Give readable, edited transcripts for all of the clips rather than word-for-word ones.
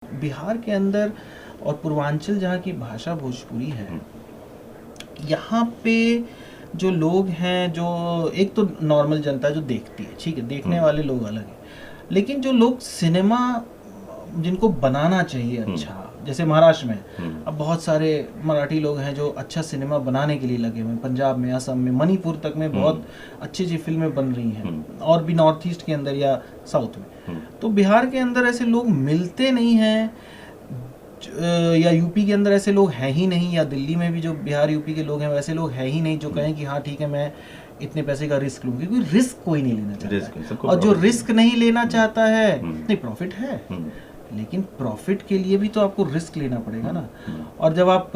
बिहार के अंदर और पूर्वांचल जहाँ की भाषा भोजपुरी है, यहाँ पे जो लोग हैं, जो एक तो नॉर्मल जनता जो देखती है, ठीक है, देखने वाले लोग अलग हैं, लेकिन जो लोग सिनेमा जिनको बनाना चाहिए अच्छा, जैसे महाराष्ट्र में अब बहुत सारे मराठी लोग हैं जो अच्छा सिनेमा बनाने के लिए लगे हुए हैं। पंजाब में, असम में, मणिपुर तक में बहुत अच्छी अच्छी फिल्में बन रही हैं, और भी नॉर्थ ईस्ट के अंदर या साउथ में। तो बिहार के अंदर ऐसे लोग मिलते नहीं हैं, या यूपी के अंदर ऐसे लोग हैं ही नहीं, या दिल्ली में भी जो बिहार यूपी के लोग हैं वैसे लोग हैं ही नहीं जो कहें कि हाँ ठीक है मैं इतने पैसे का रिस्क लूँगी, क्योंकि रिस्क कोई नहीं लेना चाहता है। और जो रिस्क नहीं लेना चाहता है, नहीं प्रॉफिट है, लेकिन प्रॉफिट के लिए भी तो आपको रिस्क लेना पड़ेगा ना। और जब आप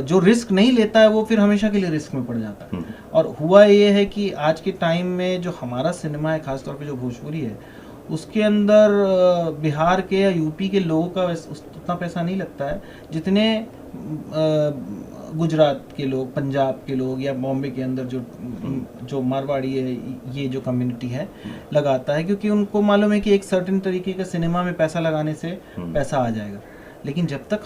जो रिस्क नहीं लेता है वो फिर हमेशा के लिए रिस्क में पड़ जाता है। और हुआ ये है कि आज के टाइम में जो हमारा सिनेमा है, खासतौर पे जो भोजपुरी है, उसके अंदर बिहार के या यूपी के लोगों का उतना पैसा नहीं लगता है जितने गुजरात के लोग, पंजाब के लोग, या बॉम्बे के अंदर जो मारवाड़ी है, ये जो कम्युनिटी है लगाता है, क्योंकि उनको मालूम है कि एक सर्टेन तरीके का सिनेमा में पैसा लगाने से पैसा आ जाएगा। लेकिन जब तक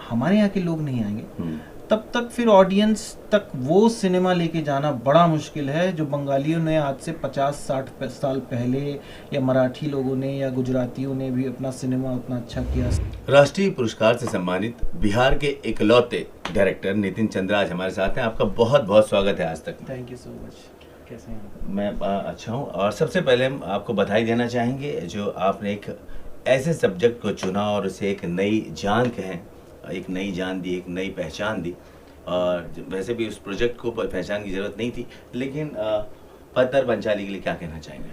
हमारे यहाँ के लोग नहीं आएंगे तब तक फिर ऑडियंस तक वो सिनेमा लेके जाना बड़ा मुश्किल है जो बंगालियों ने आज से 50-60 साल पहले, या मराठी लोगों ने या गुजरातियों ने भी अपना सिनेमा उतना अच्छा किया। राष्ट्रीय पुरस्कार से सम्मानित बिहार के इकलौते डायरेक्टर नितिन चंद्रा आज हमारे साथ हैं। आपका बहुत बहुत स्वागत है आज तक। Thank you so much. कैसे हैं? मैं अच्छा हूँ। और सबसे पहले हम आपको बधाई देना चाहेंगे जो आपने एक ऐसे सब्जेक्ट को चुना और उसे एक नई जान कहें, एक नई जान दी, एक नई पहचान दी। और वैसे भी उस प्रोजेक्ट को पहचान की ज़रूरत नहीं थी, लेकिन पत्थर पंचाली के लिए क्या कहना चाहेंगे?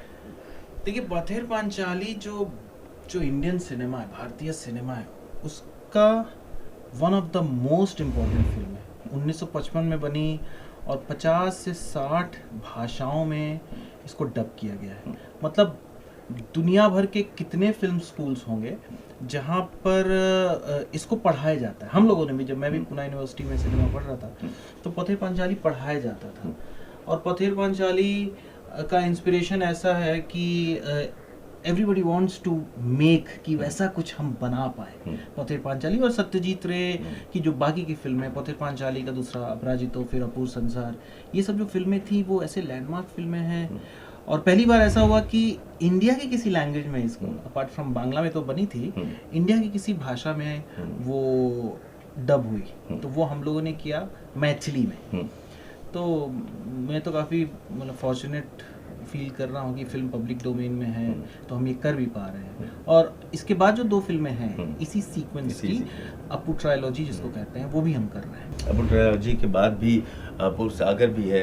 देखिए, पत्थर पंचाली जो इंडियन सिनेमा है, भारतीय सिनेमा है, उसका one of the most important film है। 1955 में बनी और 50 से 60 भाषाओं में इसको डब किया गया है। मतलब दुनिया भर के कितने फिल्म स्कूल्स होंगे जहाँ पर इसको पढ़ाया जाता है। हम लोगों ने भी, जब मैं भी पुणे यूनिवर्सिटी में सिनेमा पढ़ रहा था तो पत्थर पंचाली पढ़ाया जाता था। और पत्थर पंचाली का इंस्पिरेशन ऐसा है कि एवरीबडी वांट्स टू मेक, कि वैसा कुछ हम बना पाए। पत्थर पंचाली और सत्यजीत रे की जो बाकी की फिल्में, पत्थर पंचाली का दूसरा अपराजितो, फिर अपूर्व संसार, ये सब जो फिल्में थी वो ऐसे लैंडमार्क फिल्में हैं। और पहली बार ऐसा हुआ कि इंडिया की किसी लैंग्वेज में, इसको अपार्ट फ्रॉम बांग्ला में तो बनी थी, इंडिया की किसी भाषा में वो डब हुई, तो वो हम लोगों ने किया मैथिली में। तो मैं तो काफ़ी मतलब फॉर्चुनेट फील कर रहा हूँ कि फिल्म पब्लिक डोमेन में है, तो हम ये कर भी पा रहे हैं। और इसके बाद जो 2 फिल्में हैं इसी सीक्वेंस की, अपू ट्रायलॉजी जिसको कहते हैं, वो भी हम कर रहे हैं। अपू ट्रायलॉजी के बाद भी अपूर्व सागर भी है,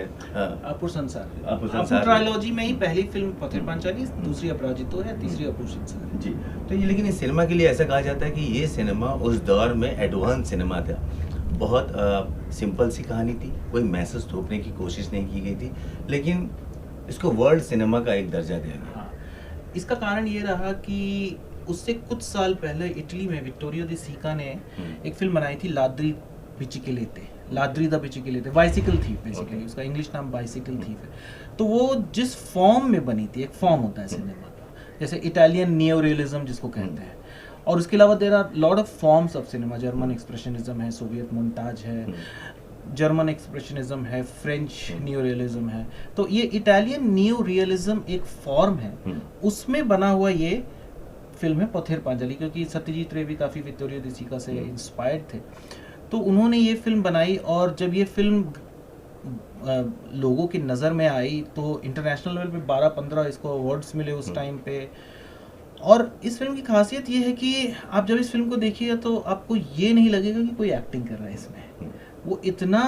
अपू संसार। अपू ट्रायलॉजी में ही पहली फिल्म पत्थर पंचाली, दूसरी अपराजितो है, तीसरी अपू संसार जी। तो ये, लेकिन इस सिनेमा के लिए ऐसा कहा जाता है कि ये सिनेमा उस दौर में एडवांस सिनेमा था। बहुत सिंपल सी कहानी थी, कोई मैसेज थोपने की कोशिश नहीं की गई थी, लेकिन इसको वर्ल्ड सिनेमा का एक दर्जा दिया गया। हाँ, इसका कारण ये रहा कि उससे कुछ साल पहले इटली में विक्टोरियो दी सिका ने एक फिल्म बनाई थी, Ladri the बिचिकेलेते, bicycle thief basically, उसका इंग्लिश नाम बाइसिकल थीफ है। तो वो जिस फॉर्म में बनी थी, एक फॉर्म होता है सिनेमा का, जैसे इटालियन नियो रियलिज्म जिसको कहते हैं, और उसके अलावा there are lot of forms of cinema. German expressionism है, सोवियत मोन्टाज है, जर्मन एक्सप्रेशनिज्म है, फ्रेंच नियो रियलिज्म है। तो ये इटालियन नियो रियलिज्म एक फॉर्म है, उसमें बना हुआ ये फिल्म है पत्थर पंचाली, क्योंकि सत्यजीत रे भी काफ़ी विक्टोरियो दी सिका से इंस्पायर्ड थे। तो उन्होंने ये फिल्म बनाई, और जब ये फिल्म लोगों की नज़र में आई तो इंटरनेशनल लेवल पे 12-15 इसको अवार्ड्स मिले उस टाइम पे। और इस फिल्म की खासियत ये है कि आप जब इस फिल्म को देखिएगा तो आपको ये नहीं लगेगा कि कोई एक्टिंग कर रहा है इसमें। वो इतना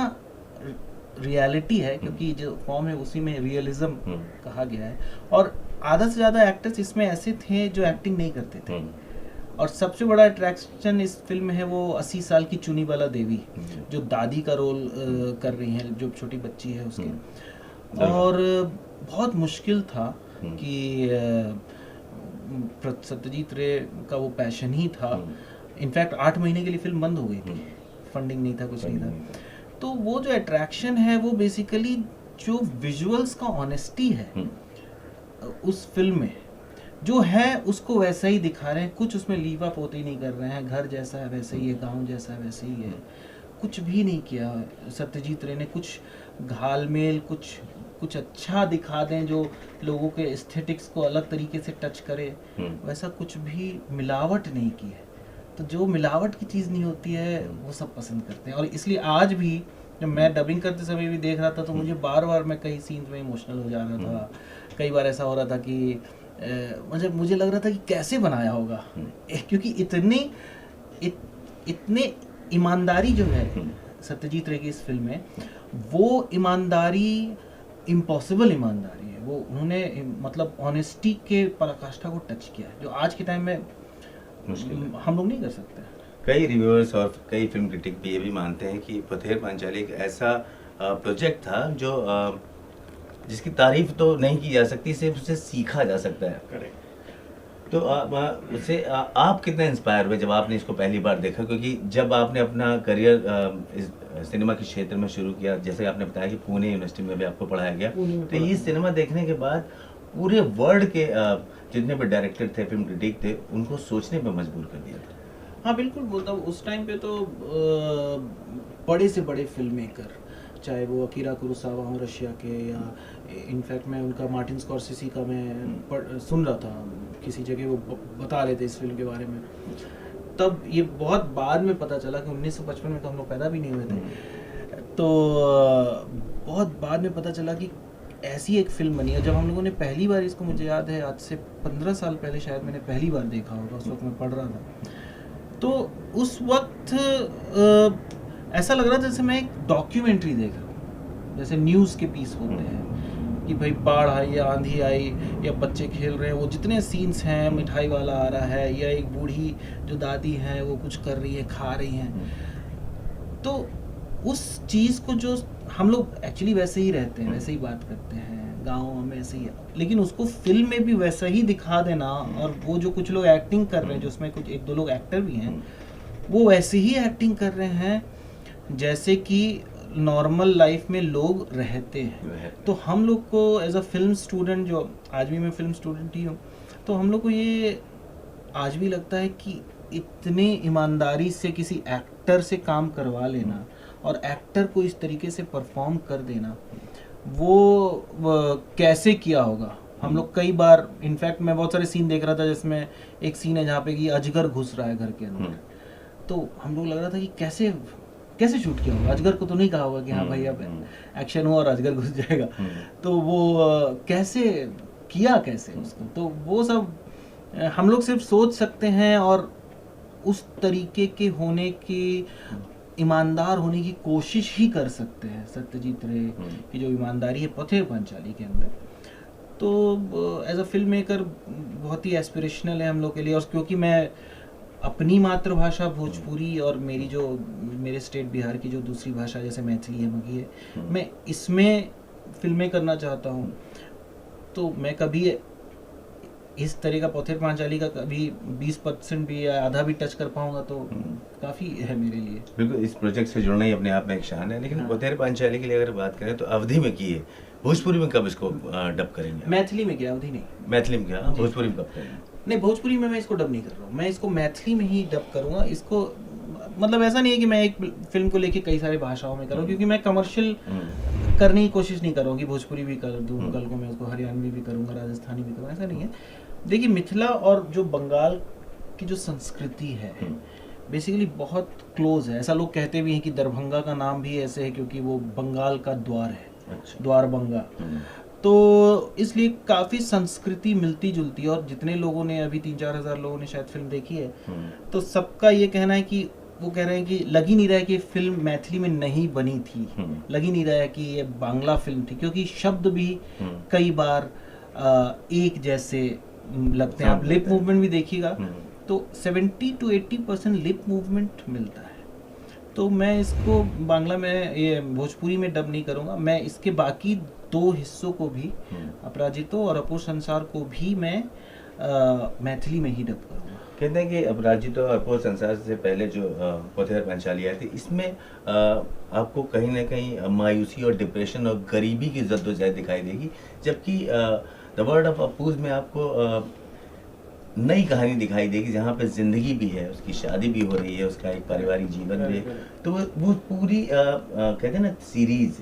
रियलिटी है, क्योंकि जो फॉर्म है उसी में रियलिज्म कहा गया है। और आधा से ज़्यादा एक्टर्स इसमें ऐसे थे जो एक्टिंग नहीं करते थे। और सबसे बड़ा अट्रैक्शन इस फिल्म में है वो 80 साल की चुनीबाला देवी, जो दादी का रोल कर रही हैं, जो छोटी बच्ची है उसके। और बहुत मुश्किल था कि सत्यजीत रे का वो पैशन ही था। इनफैक्ट 8 महीने के लिए फिल्म बंद हो गई थी, फंडिंग नहीं था, कुछ नहीं था। तो वो जो अट्रैक्शन है वो बेसिकली जो विजुअल्स का ऑनेस्टी है उस फिल्म में, जो है उसको वैसा ही दिखा रहे हैं, कुछ उसमें लीवा पोती नहीं कर रहे हैं, घर जैसा है वैसे ही है, गांव जैसा है वैसे ही है, कुछ भी नहीं किया सत्यजीत रे ने। कुछ घालमेल, कुछ अच्छा दिखा दें जो लोगों के एस्थेटिक्स को अलग तरीके से टच करे, वैसा कुछ भी मिलावट नहीं की है। तो जो मिलावट की चीज़ नहीं होती है वो सब पसंद करते हैं। और इसलिए आज भी जब मैं डबिंग करते समय भी देख रहा था तो मुझे बार बार मैं कई सीन्स में इमोशनल हो जा रहा था। कई बार ऐसा हो रहा था कि मुझे लग रहा था कि कैसे बनाया होगा, क्योंकि इतने ईमानदारी जो है सत्यजीत रे की इस फिल्म में, वो ईमानदारी इम्पॉसिबल ईमानदारी है। वो उन्होंने मतलब ऑनेस्टी के पराकाष्ठा को टच किया है, जो आज के टाइम में हम लोग नहीं कर सकते। कई रिव्यूअर्स और कई फिल्म क्रिटिक भी ये भी मानते हैं कि पथेर पांचाली एक ऐसा प्रोजेक्ट था जो जिसकी तारीफ तो नहीं की जा सकती, सिर्फ उसे सीखा जा सकता है। करेक्ट। तो उससे आप कितने इंस्पायर हुए जब आपने इसको पहली बार देखा? क्योंकि जब आपने अपना करियर इस सिनेमा के क्षेत्र में शुरू किया, जैसे आपने बताया कि पुणे यूनिवर्सिटी में भी आपको पढ़ाया गया, तो ये सिनेमा देखने के बाद पूरे वर्ल्ड के जितने भी डायरेक्टर थे, फिल्म क्रिटिक थे, उनको सोचने पे मजबूर कर दिया था। हाँ बिल्कुल, बोलता हूँ उस टाइम पे तो बड़े से बड़े फिल्म मेकर, चाहे वो अकीरा कुरोसावा हो रशिया के, या इनफैक्ट मैं उनका मार्टिन स्कॉर्सेसी का मैं सुन रहा था किसी जगह, वो बता रहे थे इस फिल्म के बारे में। तब ये बहुत बाद में पता चला कि 1955 में तो हम लोग पैदा भी नहीं हुए थे, तो बहुत बाद में पता चला कि ऐसी एक फिल्म बनी है। जब हम लोगों ने पहली बार इसको, मुझे याद है आज से 15 साल पहले शायद मैंने पहली बार देखा होगा, उस वक्त मैं पढ़ रहा था। तो उस वक्त ऐसा लग रहा था जैसे मैं एक डॉक्यूमेंट्री देख रहा हूँ, जैसे न्यूज़ के पीस होते हैं कि भाई बाढ़ आई या आंधी आई या बच्चे खेल रहे हैं, वो जितने सीन्स हैं, मिठाई वाला आ रहा है या एक बूढ़ी जो दादी है वो कुछ कर रही है, खा रही हैं। तो उस चीज़ को जो हम लोग एक्चुअली वैसे ही रहते हैं, वैसे ही बात करते हैं, गाँव में ऐसे ही है, लेकिन उसको फिल्म में भी वैसा ही दिखा देना, और वो जो कुछ लोग एक्टिंग कर रहे हैं, जो उसमें कुछ एक दो लोग एक्टर भी हैं, वो वैसे ही एक्टिंग कर रहे हैं जैसे कि नॉर्मल लाइफ में लोग रहते हैं। तो हम लोग को एज अ फिल्म स्टूडेंट, जो आज भी मैं फिल्म स्टूडेंट ही हूँ, तो हम लोग को ये आज भी लगता है कि इतने ईमानदारी से किसी एक्टर से काम करवा लेना और एक्टर को इस तरीके से परफॉर्म कर देना, वो कैसे किया होगा। हम लोग कई बार, इनफैक्ट मैं बहुत सारे सीन देख रहा था जिसमें एक सीन है जहाँ पे कि अजगर घुस रहा है घर के अंदर, तो हम लोग लग रहा था कि कैसे शूट किया होगा। अजगर को तो नहीं कहा होगा कि हाँ भाई अब एक्शन हुआ और अजगर घुस जाएगा, तो वो कैसे किया, कैसे उसको, तो वो सब हम लोग सिर्फ सोच सकते हैं और उस तरीके के होने की, ईमानदार होने की कोशिश ही कर सकते हैं सत्यजीत रे की जो ईमानदारी है पथेर पांचाली के अंदर। तो एज अ फिल्म मेकर बहुत ही एस्पिरेशनल है हम लोग के लिए। और क्योंकि मैं अपनी मातृभाषा भोजपुरी और मेरी जो मेरे स्टेट बिहार की जो दूसरी भाषा जैसे मैथिली है, मगही है, मैं इसमें फिल्में करना चाहता हूँ, तो मैं कभी इस तरह का पथेर पांचाली का कभी 20% भी या आधा भी टच कर पाऊंगा तो काफ़ी है मेरे लिए। बिल्कुल, इस प्रोजेक्ट से जुड़ना ही अपने आप में एक शान है। लेकिन पथेर पांचाली के लिए अगर बात करें तो अवधि में की है, भोजपुरी में कब इसको डब करेंगे? मैथिली में क्या, अवधि नहीं, मैथिली में क्या, भोजपुरी में कब करेंगे? नहीं, भोजपुरी में मैं इसको डब नहीं कर रहा हूँ, मैं इसको मैथिली में ही डब करूँगा। इसको मतलब ऐसा नहीं है कि मैं एक फिल्म को लेके कई सारे भाषाओं में करूँ, क्योंकि मैं कमर्शियल करने की कोशिश नहीं करूँगी कि भोजपुरी भी कर दूँ, कल को मैं उसको हरियाणवी भी करूँगा, राजस्थानी भी करूँगा, ऐसा नहीं है। देखिए, मिथिला और जो बंगाल की जो संस्कृति है बेसिकली बहुत क्लोज है। ऐसा लोग कहते भी हैं कि दरभंगा का नाम भी ऐसे है क्योंकि वो बंगाल का द्वार है, द्वार बंगा। तो इसलिए काफ़ी संस्कृति मिलती जुलती है। और जितने लोगों ने, अभी 3-4 हज़ार लोगों ने शायद फिल्म देखी है, तो सबका ये कहना है कि वो कह रहे हैं कि लग ही नहीं रहा है कि फिल्म मैथिली में नहीं बनी थी, लग ही नहीं रहा है कि ये बांग्ला फिल्म थी, क्योंकि शब्द भी कई बार एक जैसे लगते हैं। आप लिप मूवमेंट भी देखिएगा तो 70 to 80% लिप मूवमेंट मिलता है। तो मैं इसको बांग्ला में, ये भोजपुरी में डब नहीं करूँगा। मैं इसके बाकी 2 हिस्सों को भी, अपराजितो और अपूर्व संसार को भी मैं मैथिली में ही डब करूँगा। कहते हैं कि अपराजितो और अपूर्व संसार से पहले जो पथेर पांचाली आई थी, इसमें आपको कहीं ना कहीं मायूसी और डिप्रेशन और गरीबी की जद्दोजहद दिखाई देगी, जबकि द वर्ड ऑफ अपूज में आपको नई कहानी दिखाई देगी जहाँ पे जिंदगी भी है, उसकी शादी भी हो रही है, उसका एक पारिवारिक जीवन भी है। तो वो पूरी कहते हैं ना सीरीज,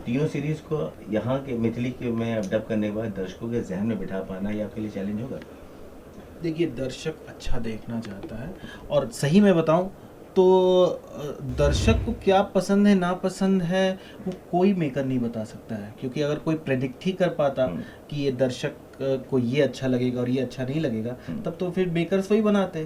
तीनों सीरीज को यहाँ के मिथिली के में डब करने के बाद दर्शकों के जहन में बिठा पाना ये आपके लिए चैलेंज होगा? देखिए, दर्शक अच्छा देखना चाहता है, और सही मैं बताऊं तो दर्शक को क्या पसंद है ना पसंद है वो कोई मेकर नहीं बता सकता है, क्योंकि अगर कोई प्रेडिक्ट ही कर पाता कि ये दर्शक को ये अच्छा लगेगा और ये अच्छा नहीं लगेगा, तब तो फिर मेकर्स वही बनाते।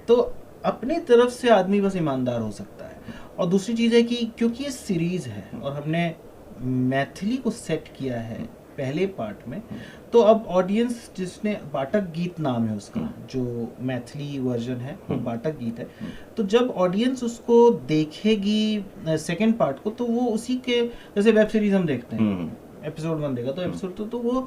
तो अपनी तरफ से आदमी बस ईमानदार हो सकता है। और दूसरी चीज़ है कि क्योंकि ये सीरीज है और हमने मैथिली को सेट किया है पहले पार्ट में, तो अब ऑडियंस जिसने, बाटक गीत नाम है उसका, जो मैथिली वर्जन है वो बाटक गीत है, तो जब ऑडियंस उसको देखेगी सेकंड पार्ट को, तो वो उसी के, जैसे वेब सीरीज हम देखते हैं एपिसोड 1 देगा तो एपिसोड तो वो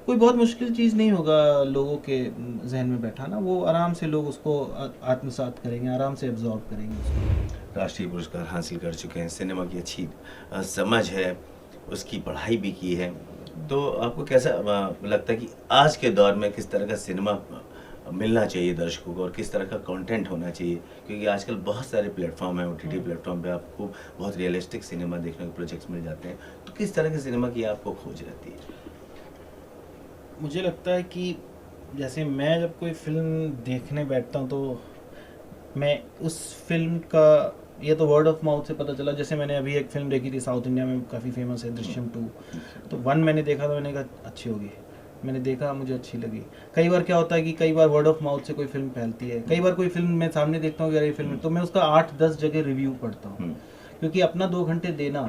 कोई बहुत मुश्किल चीज़ नहीं होगा लोगों के जहन में बैठाना, वो आराम से लोग उसको आत्मसात करेंगे, आराम से एब्जॉर्ब करेंगे उसको। राष्ट्रीय पुरस्कार हासिल कर चुके हैं, सिनेमा की अच्छी समझ है, उसकी पढ़ाई भी की है, तो आपको कैसा लगता है कि आज के दौर में किस तरह का सिनेमा मिलना चाहिए दर्शकों को और किस तरह का कंटेंट होना चाहिए? क्योंकि आजकल बहुत सारे प्लेटफॉर्म हैं, OTT प्लेटफॉर्म पे आपको बहुत रियलिस्टिक सिनेमा देखने को प्रोजेक्ट्स मिल जाते हैं, तो किस तरह के सिनेमा की आपको खोज रहती है? मुझे लगता है कि जैसे मैं जब कोई फिल्म देखने बैठता हूँ तो मैं उस फिल्म का, ये तो वर्ड ऑफ माउथ से पता चला, जैसे मैंने अभी एक फिल्म देखी थी साउथ इंडिया में काफ़ी फेमस है, दृश्यम 2, तो 1 मैंने देखा था, मैंने कहा अच्छी होगी, मैंने देखा मुझे अच्छी लगी। कई बार क्या होता है कि कई बार वर्ड ऑफ माउथ से कोई फिल्म फैलती है, कई बार कोई फिल्म मैं सामने देखता हूँ यार ये फिल्म, तो मैं उसका 8-10 जगह रिव्यू पढ़ता हूँ, क्योंकि अपना 2 घंटे देना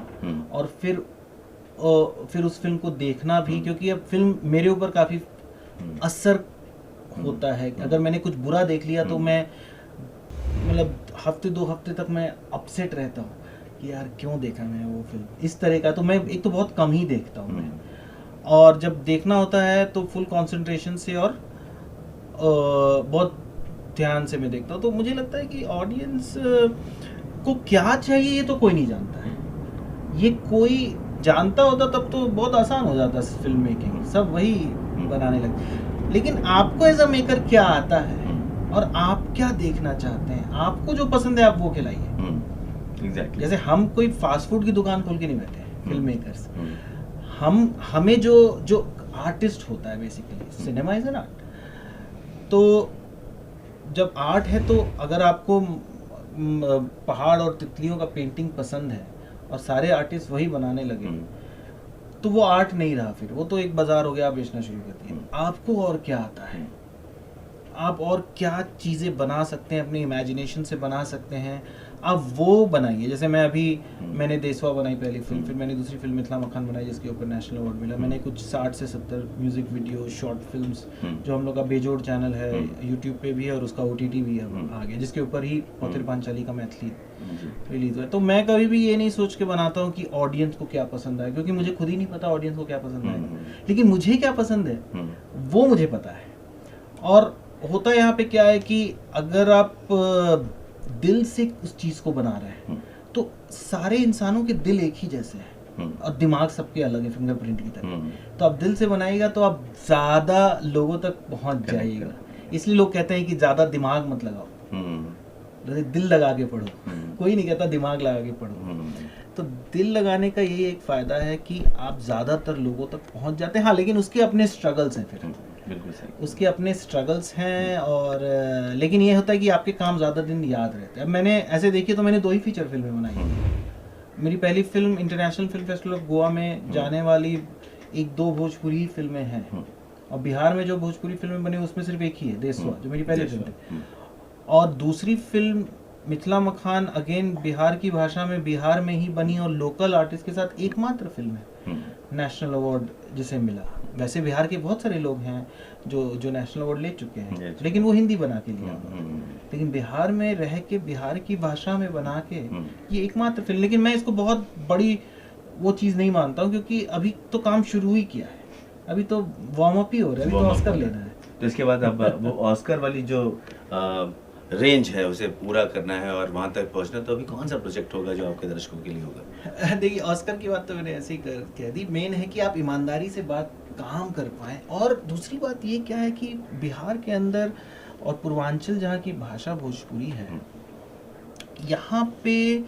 और फिर उस फिल्म को देखना भी, क्योंकि अब फिल्म मेरे ऊपर काफ़ी असर होता है। अगर मैंने कुछ बुरा देख लिया तो मैं मतलब हफ्ते 2 हफ्ते तक मैं अपसेट रहता हूँ कि यार क्यों देखा मैं वो फिल्म, इस तरह का। तो मैं एक तो बहुत कम ही देखता हूँ मैं, और जब देखना होता है तो फुल कंसंट्रेशन से और बहुत ध्यान से मैं देखता हूँ। तो मुझे लगता है कि ऑडियंस को क्या चाहिए ये तो कोई नहीं जानता है, ये कोई जानता होता तब तो बहुत आसान हो जाता फिल्म मेकिंग, सब वही बनाने लगते। लेकिन आपको एज अ मेकर क्या आता है और आप क्या देखना चाहते हैं, आपको जो पसंद है आप वो खिलाइए। Exactly. जैसे हम कोई फास्ट फूड की दुकान खोल के नहीं बैठे हैं फिल्म मेकर्स, हमें जो आर्टिस्ट होता है basically, cinema is an art, तो जब आर्ट है तो अगर आपको पहाड़ और तितलियों का पेंटिंग पसंद है और सारे आर्टिस्ट वही बनाने लगे तो वो आर्ट नहीं रहा, फिर वो तो एक बाजार हो गया, आप बेचना शुरू कर दिए। आपको और क्या आता है, आप और क्या चीज़ें बना सकते हैं, अपनी इमेजिनेशन से बना सकते हैं, आप वो बनाइए। जैसे मैं अभी मैंने देसवा बनाई पहली फिल्म, फिर मैंने दूसरी फिल्म मिथिला मखान बनाई जिसके ऊपर नेशनल अवार्ड मिला। मैंने कुछ 60 से 70 म्यूजिक वीडियो, शॉर्ट फिल्म्स, जो हम लोग का बेजोड़ चैनल है यूट्यूब पे भी है और उसका OTT भी है आ गया, जिसके ऊपर ही पौथिर पांचाली का मैथिली रिलीज हुआ है। तो मैं कभी भी ये नहीं सोच के बनाता हूँ कि ऑडियंस को क्या पसंद आए, क्योंकि मुझे खुद ही नहीं पता ऑडियंस को क्या पसंद आएगा, लेकिन मुझे क्या पसंद है वो मुझे पता है। और होता यहाँ पे क्या है कि अगर आप दिल से उस चीज को बना रहे हैं तो सारे इंसानों के दिल एक ही जैसे हैं और दिमाग सबके अलग है, फिंगरप्रिंट की तरह। तो आप दिल से बनाइएगा तो आप ज्यादा लोगों तक पहुंच जाइएगा। इसलिए लोग कहते हैं कि ज्यादा दिमाग मत लगाओ, दिल लगा के पढ़ो। कोई नहीं कहता दिमाग लगा के पढ़ो। तो दिल लगाने का यही एक फायदा है कि आप ज्यादातर लोगों तक पहुंच जाते हैं। हाँ, लेकिन उसके अपने स्ट्रगल्स हैं, फिर बिल्कुल सही, उसके अपने स्ट्रगल्स हैं। और लेकिन ये होता है कि आपके काम ज़्यादा दिन याद रहते हैं। अब मैंने ऐसे देखिए तो मैंने 2 ही फीचर फिल्में बनाई हैं। मेरी पहली film international film festival of Goa में जाने वाली 1-2 भोजपुरी फिल्में हैं, और बिहार में जो भोजपुरी फिल्में बनी उसमें सिर्फ एक ही है, देसवा, जो मेरी पहली फिल्म थी। और दूसरी फिल्म मिथिला मखान अगेन बिहार की भाषा में, बिहार में ही बनी और लोकल आर्टिस्ट के साथ एकमात्र फिल्म है नेशनल अवार्ड जिसे मिला। वैसे बिहार के बहुत सारे लोग हैं जो नेशनल अवार्ड ले चुके हैं, लेकिन वो हिंदी बना के लिया। लेकिन बिहार में रह के बिहार की भाषा में बना के ये एकमात्र फिल्म। लेकिन मैं इसको बहुत बड़ी वो चीज़ नहीं मानता हूँ, क्योंकि अभी तो काम शुरू ही किया है, अभी तो वार्म अप ही हो रहा है, अभी तो ऑस्कर लेना है। तो इसके बाद अब वो ऑस्कर वाली जो रेंज है उसे पूरा करना है और वहाँ तक पहुँचना, तो अभी कौन सा प्रोजेक्ट होगा जो आपके दर्शकों के लिए होगा? देखिए, ऑस्कर की बात तो मैंने ऐसे ही कह दी। मेन है कि आप ईमानदारी से बात काम कर पाएँ। और दूसरी बात ये क्या है कि बिहार के अंदर और पूर्वांचल जहाँ की भाषा भोजपुरी है, यहाँ पे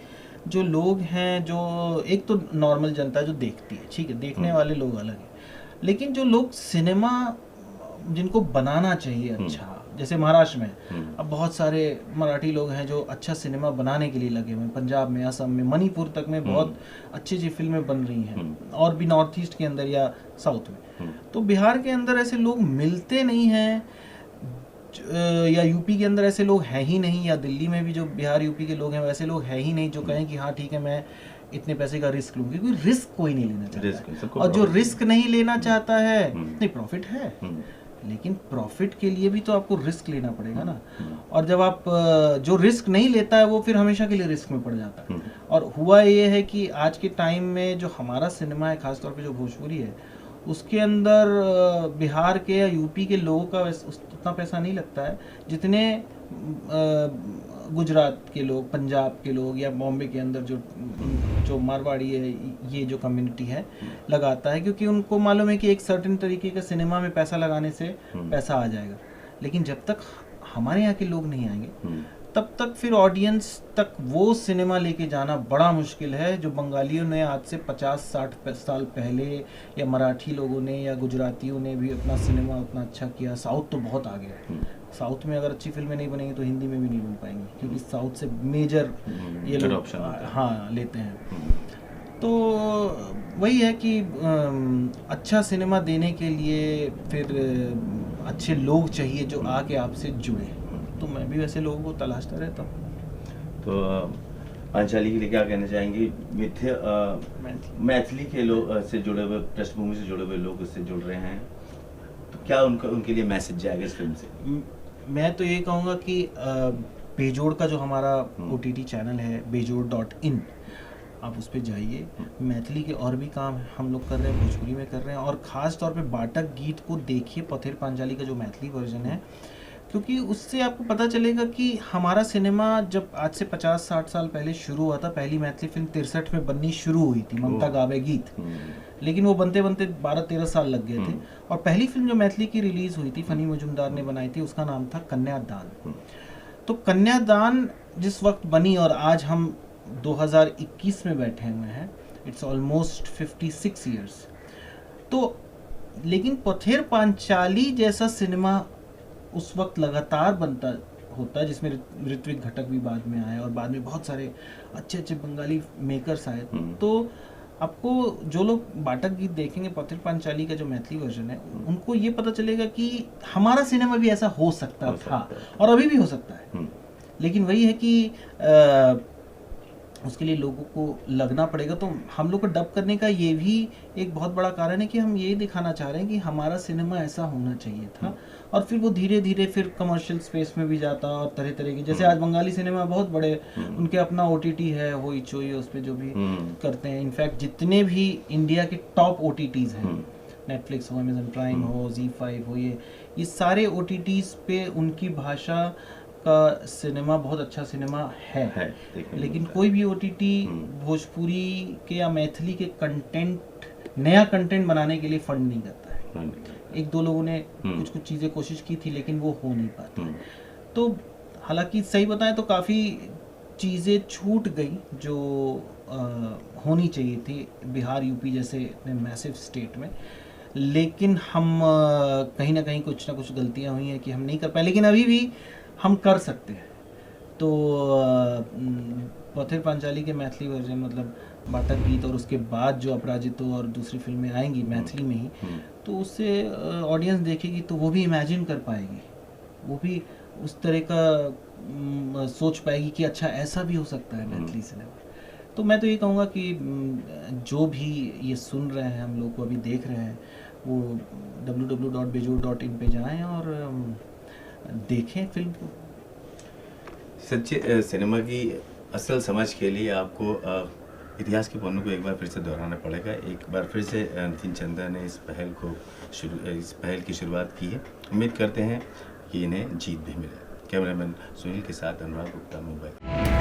जो लोग हैं, जो एक तो नॉर्मल जनता जो देखती है, ठीक है, देखने वाले लोग अलग हैं, लेकिन जो लोग सिनेमा जिनको बनाना चाहिए अच्छा, जैसे महाराष्ट्र में अब बहुत सारे मराठी लोग हैं जो अच्छा सिनेमा बनाने के लिए लगे हुए हैं, पंजाब में, असम में, मणिपुर तक में बहुत अच्छी अच्छी फिल्में बन रही हैं, और भी नॉर्थ ईस्ट के अंदर या साउथ में। तो बिहार के अंदर ऐसे लोग मिलते नहीं हैं, या यूपी के अंदर ऐसे लोग हैं ही नहीं, या दिल्ली में भी जो बिहार यूपी के लोग हैं वैसे लोग हैं ही नहीं जो कहें कि हाँ ठीक है मैं इतने पैसे का रिस्क लूँ, क्योंकि रिस्क कोई नहीं लेना चाहता है। और जो रिस्क नहीं लेना चाहता है, नहीं प्रॉफिट है, लेकिन प्रॉफिट के लिए भी तो आपको रिस्क लेना पड़ेगा ना। और जब आप जो रिस्क नहीं लेता है वो फिर हमेशा के लिए रिस्क में पड़ जाता है। और हुआ ये है कि आज के टाइम में जो हमारा सिनेमा है, खासतौर पे जो भोजपुरी है, उसके अंदर बिहार के या यूपी के लोगों का उतना पैसा नहीं लगता है जितने गुजरात के लोग, पंजाब के लोग, या बॉम्बे के अंदर जो मारवाड़ी है, ये जो कम्युनिटी है लगाता है, क्योंकि उनको मालूम है कि एक सर्टेन तरीके का सिनेमा में पैसा लगाने से पैसा आ जाएगा। लेकिन जब तक हमारे यहाँ के लोग नहीं आएंगे तब तक फिर ऑडियंस तक वो सिनेमा लेके जाना बड़ा मुश्किल है जो बंगालियों ने आज से 50-60 साल पहले, या मराठी लोगों ने या गुजरातियों ने भी अपना सिनेमा उतना अच्छा किया। साउथ तो बहुत आगे है, साउथ में अगर अच्छी फिल्में नहीं बनेंगी तो हिंदी में भी नहीं बन पाएंगी, क्योंकि साउथ से मेजर ये लोग हाँ लेते हैं। तो वही है कि अच्छा सिनेमा देने के लिए फिर अच्छे लोग चाहिए जो आके आपसे जुड़े। तो मैं भी वैसे लोगों को तलाशता रहता हूँ। तो पांचाली के लिए क्या कहना चाहेंगे? मैथिली के लोग से जुड़े हुए, पृष्ठभूमि से जुड़े हुए लोग उससे जुड़ रहे हैं, तो क्या उनके लिए मैसेज जाएगा इस फिल्म से? मैं तो ये कहूँगा कि बेजोड़ का जो हमारा OTT चैनल है, बेजोड़.in, आप उस पर जाइए। मैथिली के और भी काम हम लोग कर रहे हैं, भोजपुरी में कर रहे हैं, और ख़ास तौर पे बाटक गीत को देखिए, पथेर पांचाली का जो मैथिली वर्जन है, क्योंकि उससे आपको पता चलेगा कि हमारा सिनेमा जब आज से 50-60 साल पहले शुरू हुआ था, पहली मैथिली फिल्म 63 में बननी शुरू हुई थी, ममता गावे गीत, लेकिन वो बनते बनते 12-13 साल लग गए थे। और पहली फिल्म जो मैथिली की रिलीज हुई थी, फनी मुजुमदार ने बनाई थी, उसका नाम था कन्यादान। तो कन्यादान जिस वक्त बनी और आज हम 2021 में बैठे हुए हैं, इट्स ऑलमोस्ट 56 ईयर्स। तो लेकिन पथेर पांचाली जैसा सिनेमा उस वक्त लगातार बनता होता है, जिसमें ऋत्विक घटक भी बाद में आए और बाद में बहुत सारे अच्छे अच्छे बंगाली मेकर्स आए। तो आपको जो लोग बाटक गीत देखेंगे, पथेर पांचाली का जो मैथिली वर्जन है, उनको ये पता चलेगा कि हमारा सिनेमा भी ऐसा हो सकता था और अभी भी हो सकता है। लेकिन वही है कि उसके लिए लोगों को लगना पड़ेगा। तो हम लोग को डब करने का ये भी एक बहुत बड़ा कारण है कि हम ये दिखाना चाह रहे हैं कि हमारा सिनेमा ऐसा होना चाहिए था, और फिर वो धीरे धीरे फिर कमर्शियल स्पेस में भी जाता, और तरह तरह की, जैसे आज बंगाली सिनेमा बहुत बड़े, उनके अपना OTT है, वो इचोई, उस पर जो भी करते हैं। इनफैक्ट जितने भी इंडिया के टॉप OTTs हैं, नेटफ्लिक्स हो, अमेजन प्राइम हो, ZEE5 हो, ये सारे OTTs पे उनकी भाषा का सिनेमा बहुत अच्छा सिनेमा है। लेकिन कोई भी OTT भोजपुरी के या मैथिली के कंटेंट, नया कंटेंट बनाने के लिए फंड नहीं करता है। एक दो लोगों ने कुछ चीज़ें कोशिश की थी, लेकिन वो हो नहीं पाती। तो हालांकि सही बताएं तो काफ़ी चीज़ें छूट गई जो होनी चाहिए थी बिहार यूपी जैसे इतने मैसिव स्टेट में, लेकिन हम कहीं ना कहीं कुछ ना कुछ गलतियां हुई हैं कि हम नहीं कर पाए, लेकिन अभी भी हम कर सकते हैं। तो पथेर पांचाली के मैथिली वर्जन, मतलब बाटक गीत, और उसके बाद जो अपराजितो और दूसरी फिल्में आएंगी मैथिली में ही, तो उससे ऑडियंस देखेगी तो वो भी इमेजिन कर पाएगी, वो भी उस तरह का सोच पाएगी कि अच्छा ऐसा भी हो सकता है मैथिली सिनेमा। तो मैं तो ये कहूँगा कि जो भी ये सुन रहे हैं, हम लोग को अभी देख रहे हैं, वो www.bejod.in पे जाएं और देखें फिल्म को। सच्चे सिनेमा की असल समझ के लिए आपको इतिहास के पन्नों को एक बार फिर से दोहराना पड़ेगा। एक बार फिर से नितिन चंदा ने इस पहल की शुरुआत की है। उम्मीद करते हैं कि इन्हें जीत भी मिले। कैमरामैन सुनील के साथ अनुराग गुप्ता, मुंबई।